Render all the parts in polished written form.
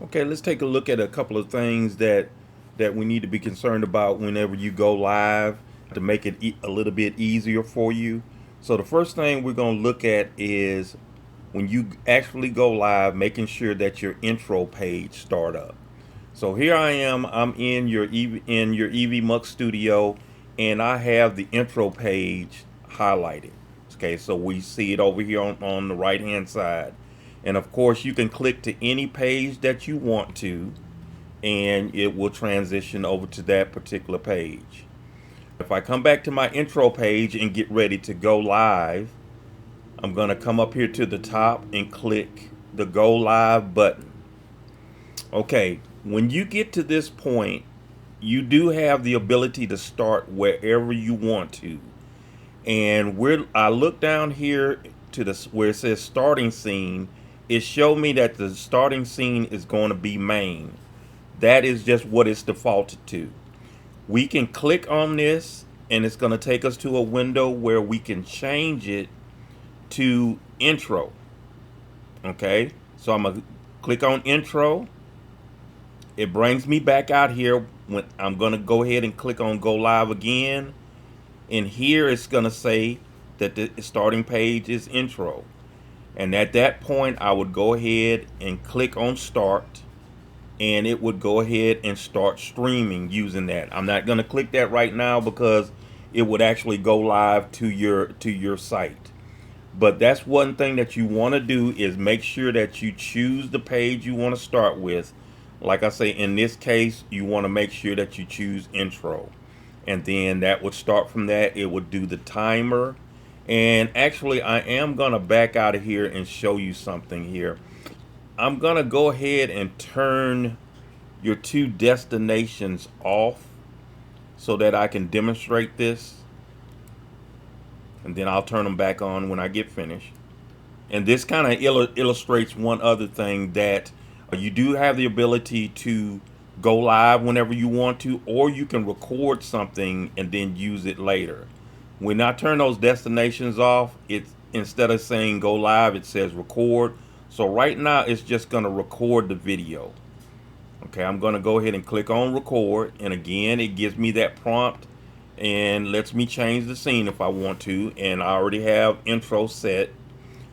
Okay, let's take a look at a couple of things that we need to be concerned about whenever you go live to make it a little bit easier for you. So the first thing we're going to look at is when you actually go live, making sure that your intro page start up. So here I am. I'm in your EV Mux Studio, and I have the intro page highlighted. Okay, so we see it over here on the right hand side, and of course you can click to any page that you want to, and it will transition over to that particular page. If I come back to my intro page and get ready to go live, I'm going to come up here to the top and click the go live button. Okay, when you get to this point, you do have the ability to start wherever you want to. And I look down here to the where it says starting scene. It showed me that the starting scene is going to be main. That is just what it's defaulted to. We can click on this and it's going to take us to a window where we can change it to intro. Okay, so I'm going to click on intro. It brings me back out here. When I'm going to go ahead and click on go live again, and here it's going to say that the starting page is intro, and at that point I would go ahead and click on start, and it would go ahead and start streaming using that. I'm not going to click that right now because it would actually go live to your site. But that's one thing that you want to do, is make sure that you choose the page you want to start with. Like I say, in this case, you want to make sure that you choose intro. And then that would start from that. It would do the timer. And actually, I am going to back out of here and show you something here. I'm going to go ahead and turn your two destinations off so that I can demonstrate this. And then I'll turn them back on when I get finished. And this kind of illustrates one other thing, that you do have the ability to go live whenever you want to, or you can record something and then use it later. When I turn those destinations off, it's, instead of saying go live, it says record. So right now it's just going to record the video. Okay, I'm going to go ahead and click on record, and again it gives me that prompt and lets me change the scene if I want to, and I already have intro set.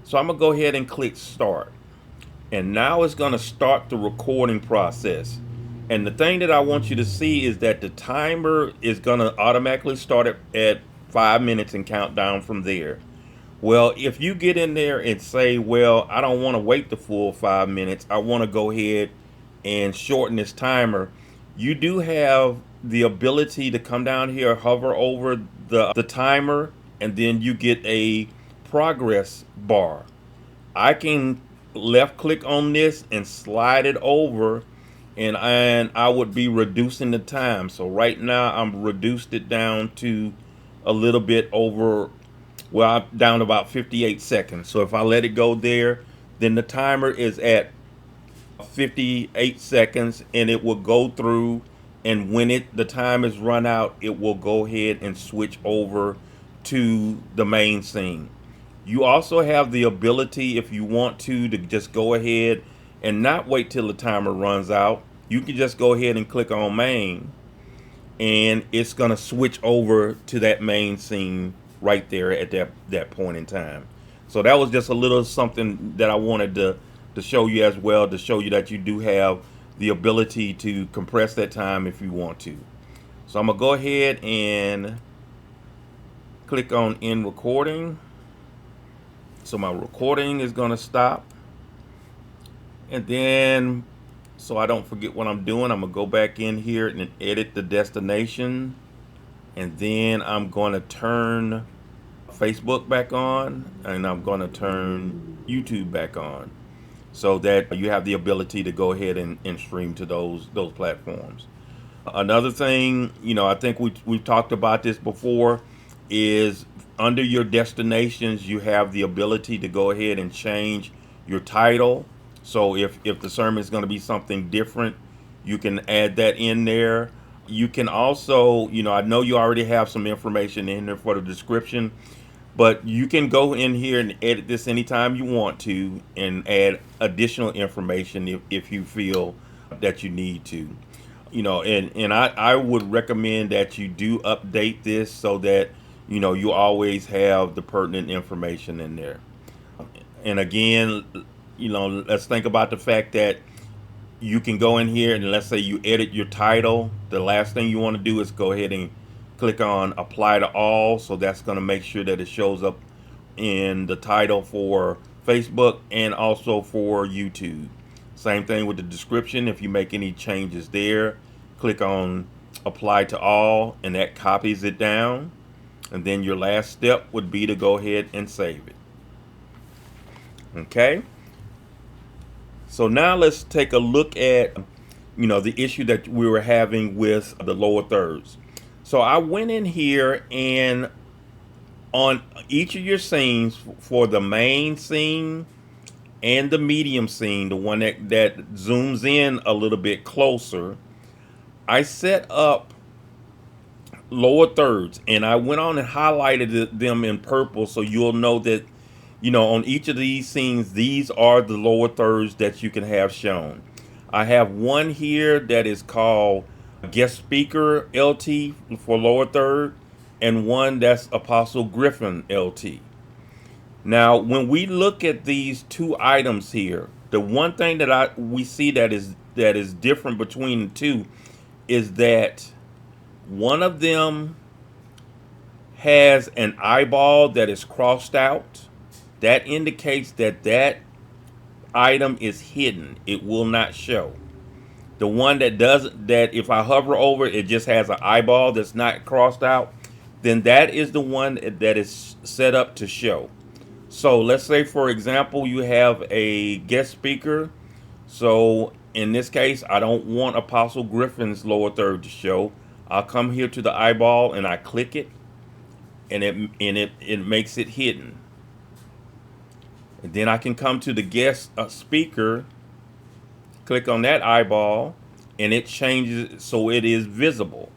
So I'm gonna go ahead and click start, and now it's gonna start the recording process. And the thing that I want you to see is that the timer is gonna automatically start at 5 minutes and count down from there. Well, if you get in there and say, well, I don't want to wait the full 5 minutes, I want to go ahead and shorten this timer, you do have the ability to come down here, hover over the timer, and then you get a progress bar. I can left click on this and slide it over, and I would be reducing the time. So right now I'm reduced it down to a little bit over, well, I'm down to about 58 seconds. So if I let it go there, then the timer is at 58 seconds, and it will go through, and when the time is run out, it will go ahead and switch over to the main scene. You also have the ability, if you want to just go ahead and not wait till the timer runs out. You can just go ahead and click on main, and it's going to switch over to that main scene right there at that point in time. So that was just a little something that I wanted to show you as well, to show you that you do have the ability to compress that time if you want to. So I'm gonna go ahead and click on end recording. So my recording is gonna stop, and then, so I don't forget what I'm doing, I'm gonna go back in here and edit the destination, and then I'm gonna turn Facebook back on, and I'm gonna turn YouTube back on, so that you have the ability to go ahead and stream to those platforms. Another thing, I think we've talked about this before, is under your destinations, you have the ability to go ahead and change your title. So if the sermon is going to be something different, you can add that in there. You can also, I know you already have some information in there for the description, But you can go in here and edit this anytime you want to and add additional information if you feel that you need to. And I would recommend that you do update this so that, you always have the pertinent information in there. And again, let's think about the fact that you can go in here and let's say you edit your title. The last thing you want to do is go ahead and click on apply to all. So that's going to make sure that it shows up in the title for Facebook and also for YouTube. Same thing with the description. If you make any changes there, click on apply to all and that copies it down. And then your last step would be to go ahead and save it. Okay. So now let's take a look at, the issue that we were having with the lower thirds. So I went in here and on each of your scenes for the main scene and the medium scene, the one that zooms in a little bit closer, I set up lower thirds and I went on and highlighted them in purple so you'll know that, on each of these scenes, these are the lower thirds that you can have shown. I have one here that is called guest speaker LT for lower third and one that's Apostle Griffin LT. Now, when we look at these two items here, the one thing that we see that is different between the two is that one of them has an eyeball that is crossed out. That indicates that item is hidden. It will not show. The one that doesn't, that if I hover over it just has an eyeball that's not crossed out, then that is the one that is set up to show. So let's say, for example, you have a guest speaker. So in this case, I don't want Apostle Griffin's lower third to show. I'll come here to the eyeball and I click it, and it makes it hidden. And then I can come to the guest speaker, click on that eyeball, and it changes it so it is visible.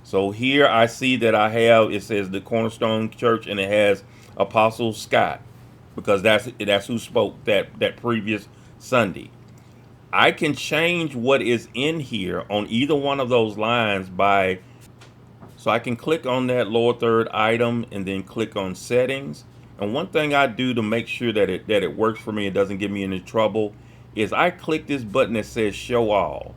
So here I see that it says the Cornerstone Church, and it has Apostle Scott, because that's who spoke that previous Sunday. I can change what is in here on either one of those lines so I can click on that lower third item and then click on settings. And one thing I do to make sure that it works for me, it doesn't get me into trouble, is I click this button that says show all.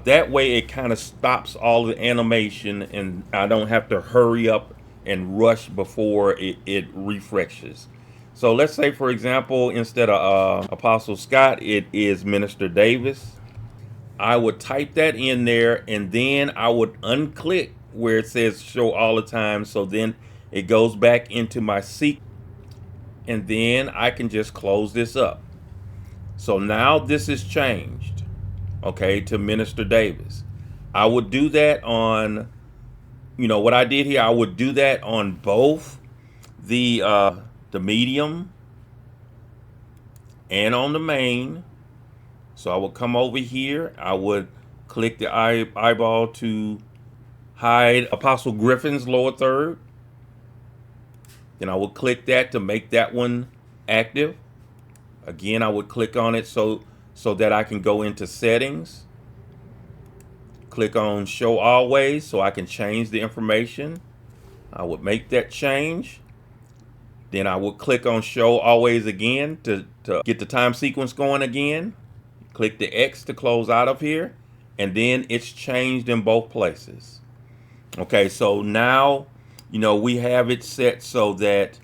That way it kind of stops all the animation and I don't have to hurry up and rush before it refreshes. So let's say, for example, instead of Apostle Scott, it is Minister Davis. I would type that in there and then I would unclick where it says show all the time. So then it goes back into my sequence, and then I can just close this up. So now this is changed, okay, to Minister Davis. I would do that on, what I did here, I would do that on both the medium and on the main. So I would come over here, I would click the eyeball to hide Apostle Griffin's lower third. Then I would click that to make that one active. Again, I would click on it so that I can go into settings. Click on show always so I can change the information. I would make that change. Then I would click on show always again to get the time sequence going again. Click the X to close out of here. And then it's changed in both places. Okay, so now we have it set so that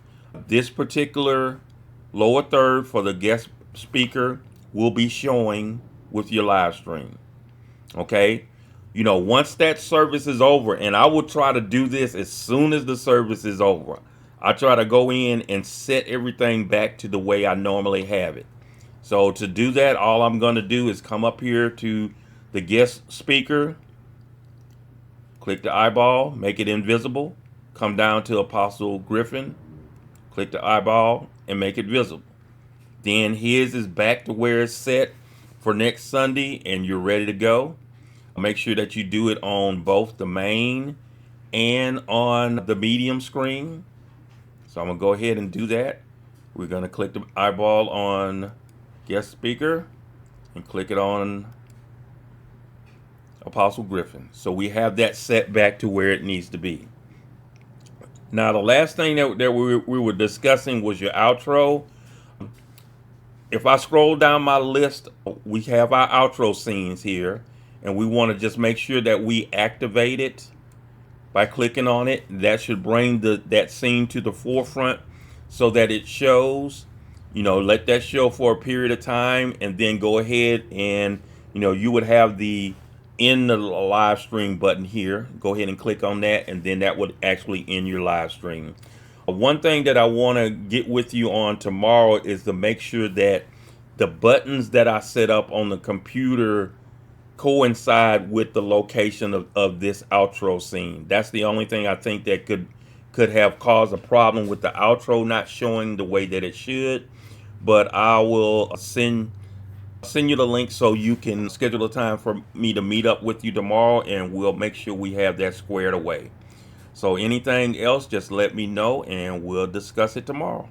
this particular lower third for the guest speaker will be showing with your live stream. Okay, once that service is over, and I will try to do this as soon as the service is over, I try to go in and set everything back to the way I normally have it. So to do that, all I'm going to do is come up here to the guest speaker, click the eyeball, make it invisible. Come down to Apostle Griffin, click the eyeball and make it visible. Then his is back to where it's set for next Sunday and you're ready to go. Make sure that you do it on both the main and on the medium screen. So I'm going to go ahead and do that. We're going to click the eyeball on guest speaker and click it on Apostle Griffin. So we have that set back to where it needs to be. Now, the last thing that we were discussing was your outro. If I scroll down my list, we have our outro scenes here, and we want to just make sure that we activate it by clicking on it. That should bring that scene to the forefront so that it shows. Let that show for a period of time, and then go ahead and you would have the end the live stream button here. Go ahead and click on that, and then that would actually end your live stream. One thing that I want to get with you on tomorrow is to make sure that the buttons that I set up on the computer coincide with the location of this outro scene. That's the only thing I think that could have caused a problem with the outro not showing the way that it should. But I will send you the link so you can schedule a time for me to meet up with you tomorrow, and we'll make sure we have that squared away. So anything else, just let me know and we'll discuss it tomorrow.